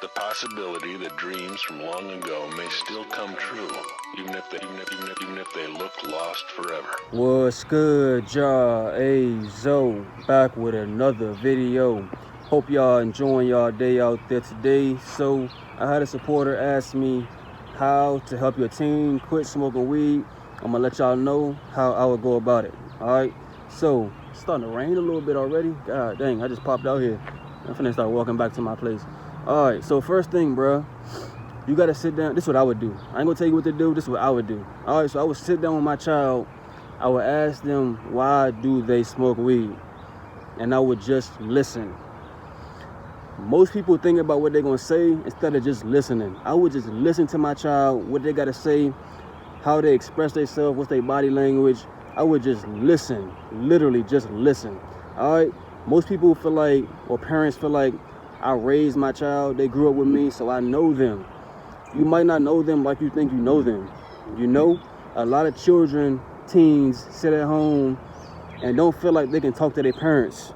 The possibility that dreams from long ago may still come true, even if they look lost forever. What's good, y'all? Ayezo back with another video. Hope y'all enjoying y'all day out there today. So I had a supporter ask me how to help your team quit smoking weed. I'm gonna let y'all know how I would go about it. All right. So it's starting to rain a little bit already. God dang, I just popped out here. I'm finna start walking back to my place. All right. So first thing, bro, you gotta sit down. This is what I would do. I ain't gonna tell you what to do. This is what I would do. All right. So I would sit down with my child. I would ask them, why do they smoke weed? And I would just listen. Most people think about what they're gonna say instead of just listening. I would just listen to my child, what they gotta say, how they express themselves, what's their body language. I would just listen, literally just listen. All right. Most people feel like, or parents feel like, I raised my child, they grew up with me, so I know them. You might not know them like you think you know them. You know, a lot of children, teens, sit at home and don't feel like they can talk to their parents.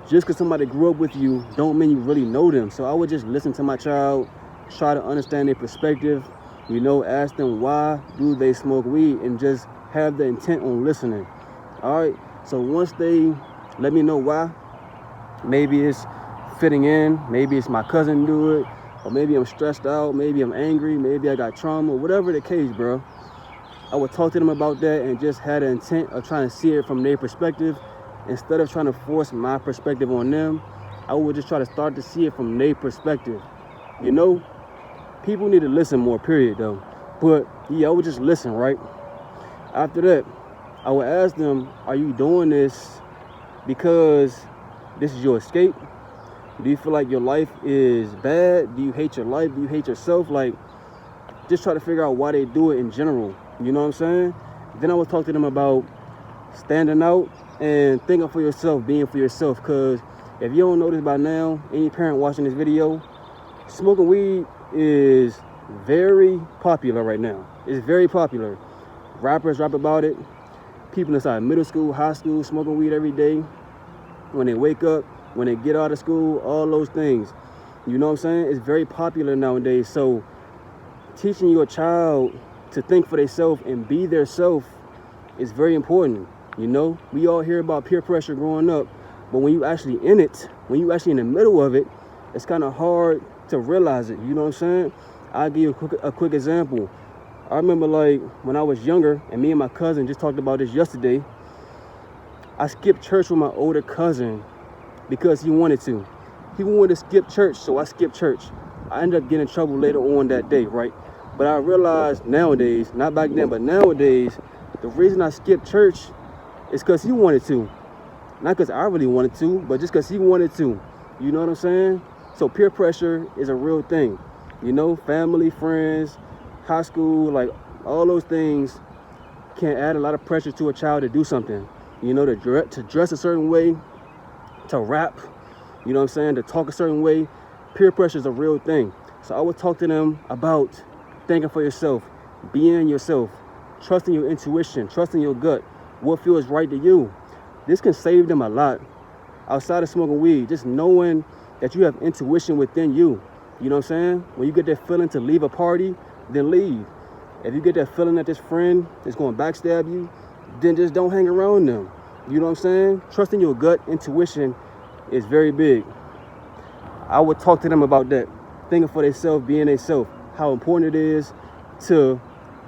Just because somebody grew up with you don't mean you really know them. So I would just listen to my child, try to understand their perspective, you know, ask them why do they smoke weed, and just have the intent on listening. All right. So once they let me know why, maybe it's fitting in, maybe it's my cousin do it, or maybe I'm stressed out, maybe I'm angry, maybe I got trauma, whatever the case, bro. I would talk to them about that and just had the intent of trying to see it from their perspective. Instead of trying to force my perspective on them, I would just try to start to see it from their perspective. You know, people need to listen more, period, though. But yeah, I would just listen, right? After that, I would ask them, are you doing this because this is your escape? Do you feel like your life is bad? Do you hate your life? Do you hate yourself? Like, just try to figure out why they do it in general. You know what I'm saying? Then I would talk to them about standing out and thinking for yourself, being for yourself. Because if you don't know this by now, any parent watching this video, smoking weed is very popular right now. It's very popular. Rappers rap about it. People inside middle school, high school, smoking weed every day. When they wake up, when they get out of school, all those things. You know what I'm saying? It's very popular nowadays. So teaching your child to think for themselves and be their self is very important. You know, we all hear about peer pressure growing up, but when you actually in it, when you actually in the middle of it, it's kind of hard to realize it. You know what I'm saying? I'll give you a quick example. I remember, like, when I was younger, and me and my cousin just talked about this yesterday, I skipped church with my older cousin because he wanted to. He wanted to skip church, so I skipped church. I ended up getting in trouble later on that day, right? But I realized nowadays, not back then, but nowadays, the reason I skipped church is because he wanted to. Not because I really wanted to, but just because he wanted to. You know what I'm saying? So peer pressure is a real thing. You know, family, friends, high school, like all those things can add a lot of pressure to a child to do something. You know, to dress a certain way, to rap, you know what I'm saying, to talk a certain way. Peer pressure is a real thing. So I would talk to them about thinking for yourself, being yourself, trusting your intuition, trusting your gut, what feels right to you. This can save them a lot. Outside of smoking weed, just knowing that you have intuition within you. You know what I'm saying? When you get that feeling to leave a party, then leave. If you get that feeling that this friend is going to backstab you, then just don't hang around them. You know what I'm saying? Trusting your gut, intuition is very big. I would talk to them about that. Thinking for themselves, being themselves. How important it is to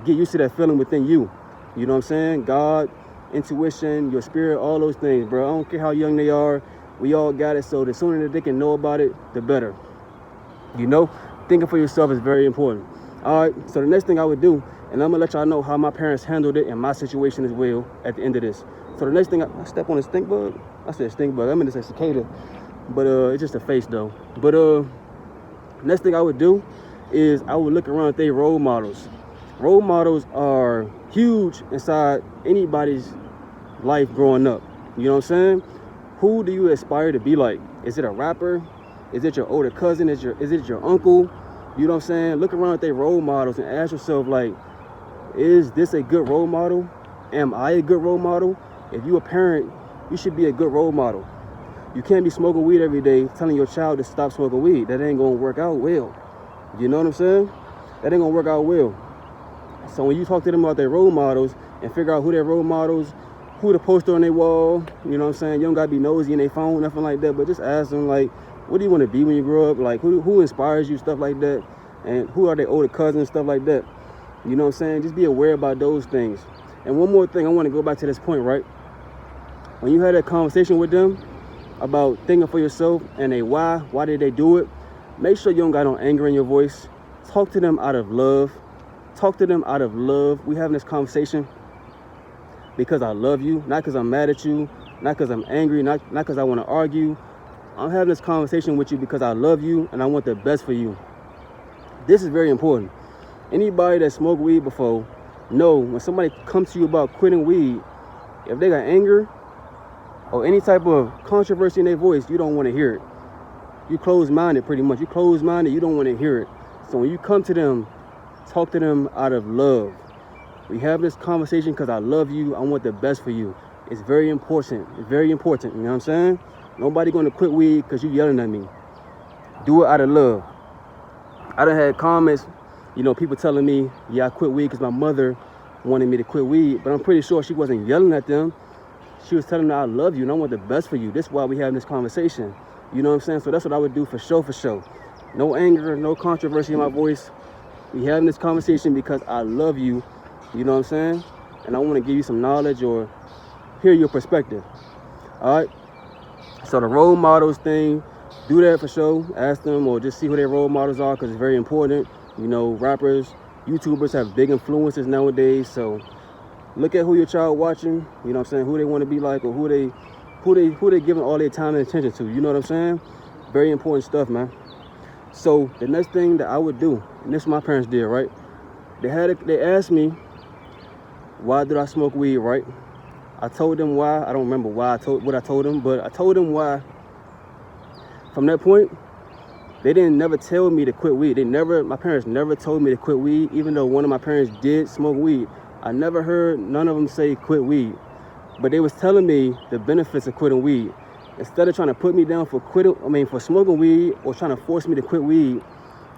get used to that feeling within you. You know what I'm saying? God, intuition, your spirit, all those things, bro. I don't care how young they are. We all got it. So the sooner that they can know about it, the better. You know, thinking for yourself is very important. All right. So the next thing I would do, and I'm going to let y'all know how my parents handled it in my situation as well at the end of this. So the next thing, I step on a stink bug. I said stink bug. I'm going to say cicada. But it's just a face, though. But next thing I would do is I would look around at their role models. Role models are huge inside anybody's life growing up. You know what I'm saying? Who do you aspire to be like? Is it a rapper? Is it your older cousin? Is it your uncle? You know what I'm saying? Look around at their role models and ask yourself, like, is this a good role model? Am I a good role model? If you're a parent, you should be a good role model. You can't be smoking weed every day telling your child to stop smoking weed. That ain't gonna work out well. You know what I'm saying? That ain't gonna work out well. So when you talk to them about their role models and figure out who their role models, who the poster on their wall, you know what I'm saying? You don't gotta be nosy in their phone, nothing like that, but just ask them, like, what do you want to be when you grow up? Like, who inspires you, stuff like that, and who are their older cousins, stuff like that. You know what I'm saying? Just be aware about those things. And one more thing, I want to go back to this point, right? When you had that conversation with them about thinking for yourself and why did they do it, make sure you don't got no anger in your voice. Talk to them out of love. Talk to them out of love. We having this conversation because I love you, not because I'm mad at you, not because I'm angry, not because I want to argue. I'm having this conversation with you because I love you and I want the best for you. This is very important. Anybody that smoked weed before know when somebody comes to you about quitting weed, if they got anger or any type of controversy in their voice, you don't want to hear it. You closed-minded pretty much. You closed-minded, you don't want to hear it. So when you come to them, talk to them out of love. We have this conversation because I love you. I want the best for you. It's very important. It's very important. You know what I'm saying? Nobody going to quit weed because you yelling at me. Do it out of love. I done had comments, you know, people telling me, yeah, I quit weed because my mother wanted me to quit weed. But I'm pretty sure she wasn't yelling at them. She was telling them I love you and I want the best for you. This is why we having this conversation. You know what I'm saying? So that's what I would do for sure, for sure. No anger, no controversy in my voice. We having this conversation because I love you. You know what I'm saying? And I want to give you some knowledge or hear your perspective. All right? So the role models thing, do that for sure. Ask them or just see who their role models are because it's very important. You know, rappers, YouTubers have big influences nowadays. So look at who your child watching. You know what I'm saying? Who they want to be like or who they giving all their time and attention to. You know what I'm saying? Very important stuff, man. So the next thing that I would do, and this is what my parents did, right? They asked me, why did I smoke weed, right? I told them why. I don't remember what I told them, but I told them why. From that point, they didn't never tell me to quit weed. My parents never told me to quit weed, even though one of my parents did smoke weed. I never heard none of them say quit weed. But they was telling me the benefits of quitting weed. Instead of trying to put me down for for smoking weed or trying to force me to quit weed,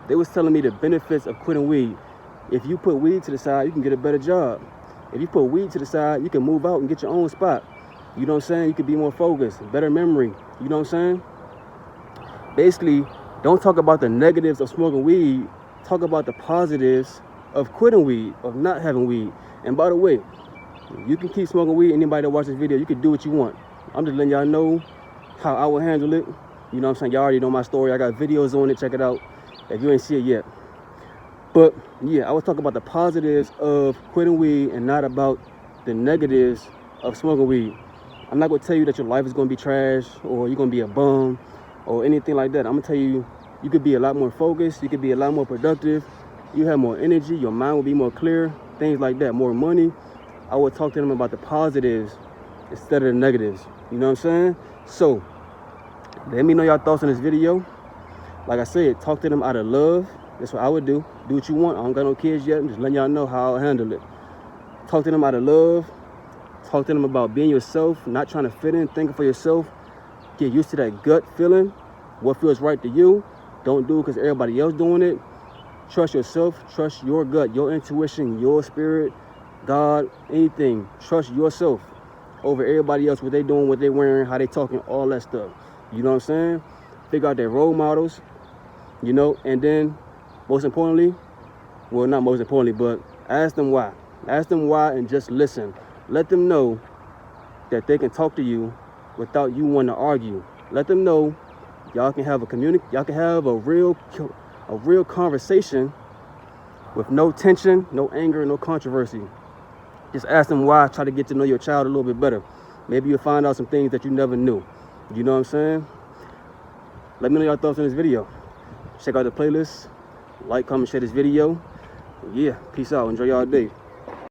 they was telling me the benefits of quitting weed. If you put weed to the side, you can get a better job. If you put weed to the side, you can move out and get your own spot. You know what I'm saying? You can be more focused, better memory. You know what I'm saying? Basically, don't talk about the negatives of smoking weed. Talk about the positives of quitting weed, of not having weed. And by the way, you can keep smoking weed. Anybody that watches this video, you can do what you want. I'm just letting y'all know how I will handle it. You know what I'm saying? Y'all already know my story. I got videos on it. Check it out if you ain't see it yet. But yeah, I was talking about the positives of quitting weed and not about the negatives of smoking weed. I'm not going to tell you that your life is going to be trash or you're going to be a bum or anything like that. I'm going to tell you, you could be a lot more focused. You could be a lot more productive. You have more energy. Your mind will be more clear. Things like that. More money. I would talk to them about the positives instead of the negatives. You know what I'm saying? So, let me know your thoughts on this video. Like I said, talk to them out of love. That's what I would do. Do what you want. I don't got no kids yet. I'm just letting y'all know how I'll handle it. Talk to them out of love. Talk to them about being yourself, not trying to fit in, thinking for yourself. Get used to that gut feeling. What feels right to you. Don't do it because everybody else doing it. Trust yourself. Trust your gut, your intuition, your spirit, God, anything. Trust yourself over everybody else, what they doing, what they wearing, how they talking, all that stuff. You know what I'm saying? Figure out their role models, you know, and then most importantly, well, not most importantly, but ask them why. Ask them why and just listen. Let them know that they can talk to you without you wanting to argue. Let them know y'all can have y'all can have a real conversation with no tension, no anger, no controversy. Just ask them why. Try to get to know your child a little bit better. Maybe you'll find out some things that you never knew. You know what I'm saying? Let me know your thoughts on this video. Check out the playlist. Like, comment, share this video. Yeah, peace out. Enjoy y'all day.